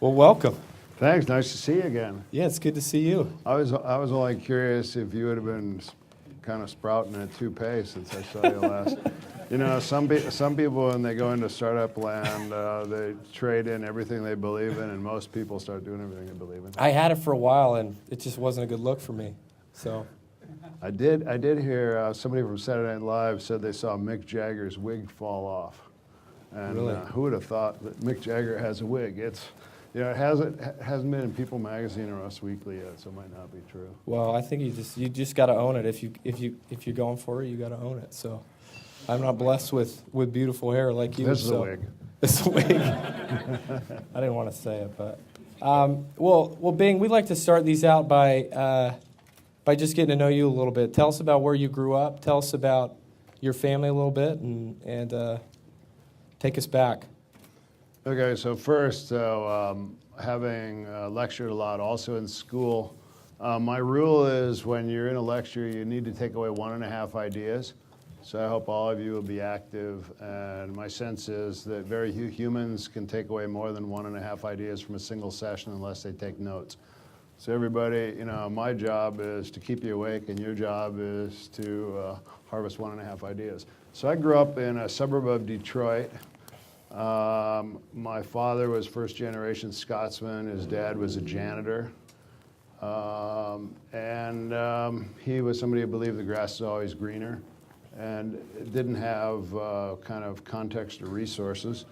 Well, welcome. Thanks. Nice to see you again. Yeah, it's good to see you. I was only curious if you would have been kind of sprouting at Toupees since I saw you last. You know, some people when they go into startup land, they trade in everything they believe in, and most people start doing everything they believe in. I had it for a while, and it just wasn't a good look for me. So I did hear somebody from Saturday Night Live said they saw Mick Jagger's wig fall off, and Really? Who would have thought that Mick Jagger has a wig? It's it hasn't been in People Magazine or Us Weekly yet, so it might not be true. well, I think you just got to own it. If you're going for it, you got to own it. So I'm not blessed with beautiful hair like you. This is a wig. It's a wig. I didn't want to say it, but well, Bing, we'd like to start these out by just getting to know you a little bit. Tell us about where you grew up. Tell us about your family a little bit, and take us back. Okay, so first, having lectured a lot also in school, my rule is when you're in a lecture, you need to take away 1.5 ideas. So I hope all of you will be active, and my sense is that very few humans can take away more than 1.5 ideas from a single session unless they take notes. So everybody, my job is to keep you awake, and your job is to harvest 1.5 ideas. So I grew up in a suburb of Detroit. My father was first-generation Scotsman. His dad was a janitor. He was somebody who believed the grass is always greener and didn't have kind of context or resources.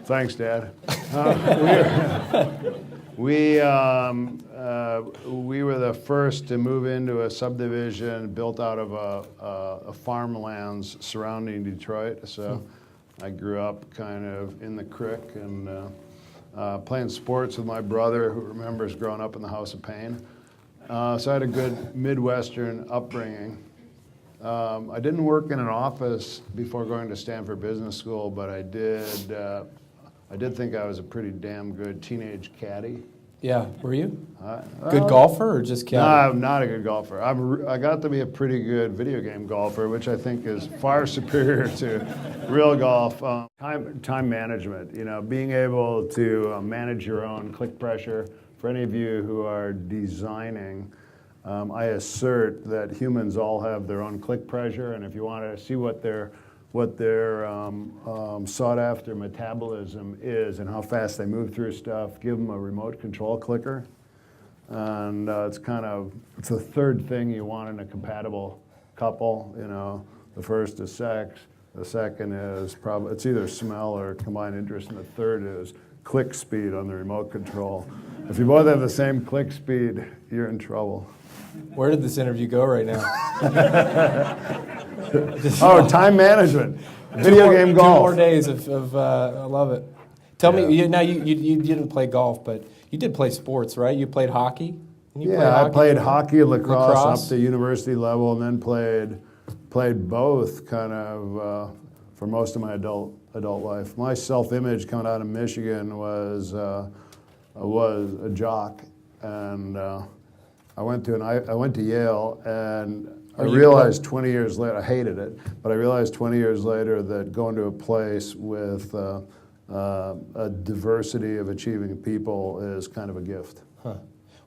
Thanks, Dad. We were the first to move into a subdivision built out of a farmlands surrounding Detroit. So I grew up kind of in the creek and playing sports with my brother, who remembers growing up in the House of Pain. So I had a good Midwestern upbringing. I didn't work in an office before going to Stanford Business School, but I did think I was a pretty damn good teenage caddy. Yeah, were you? Good golfer or just caddy? No, I'm not a good golfer. I got to be a pretty good video game golfer, which I think is far superior to real golf. Time management, being able to manage your own click pressure. For any of you who are designing, I assert that humans all have their own click pressure, and if you want to see what their sought-after metabolism is and how fast they move through stuff, give them a remote control clicker. And it's the third thing you want in a compatible couple. The first is sex, the second is it's either smell or combined interest, and the third is click speed on the remote control. If you both have the same click speed, you're in trouble. Where did this interview go right now? Time management. Video game golf. 2 more days of I love it. Tell me, you didn't play golf, but you did play sports, right? You played hockey? I played hockey and lacrosse up to university level, and then played both kind of for most of my adult life. My self-image coming out of Michigan was a jock, and I went to Yale, and I realized 20 years later, I hated it, but I realized 20 years later that going to a place with a diversity of achieving people is kind of a gift. Huh.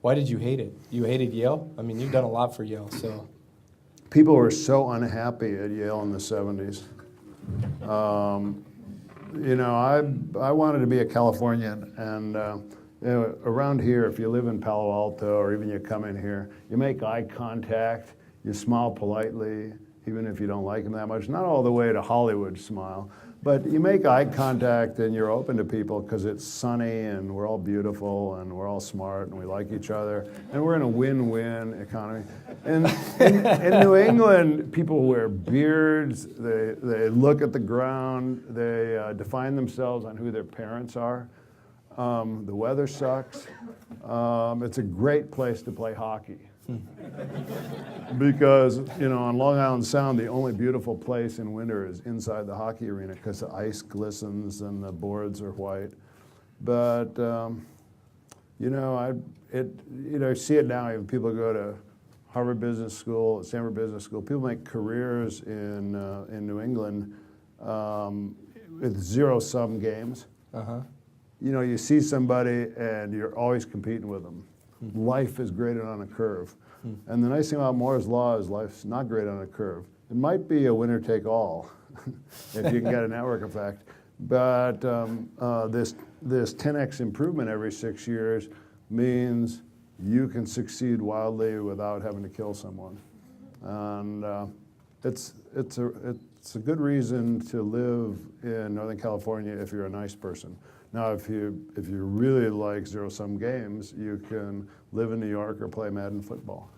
Why did you hate it? You hated Yale? I mean, you've done a lot for Yale, so. People were so unhappy at Yale in the 70s. I wanted to be a Californian, and around here, if you live in Palo Alto or even you come in here, you make eye contact, you smile politely, even if you don't like them that much. Not all the way to Hollywood smile, but you make eye contact and you're open to people because it's sunny and we're all beautiful and we're all smart and we like each other and we're in a win-win economy. And in New England, people wear beards, they look at the ground, they define themselves on who their parents are. The weather sucks. It's a great place to play hockey. Because, on Long Island Sound, the only beautiful place in winter is inside the hockey arena because the ice glistens and the boards are white. But, I see it now. Even people go to Harvard Business School, Stanford Business School. People make careers in New England with zero-sum games. Uh-huh. You know, you see somebody and you're always competing with them. Life is graded on a curve. And the nice thing about Moore's Law is life's not graded on a curve. It might be a winner-take-all if you can get a network effect. But this 10x improvement every 6 years means you can succeed wildly without having to kill someone. And it's a good reason to live in Northern California if you're a nice person. Now, if you really like zero-sum games, you can live in New York or play Madden football.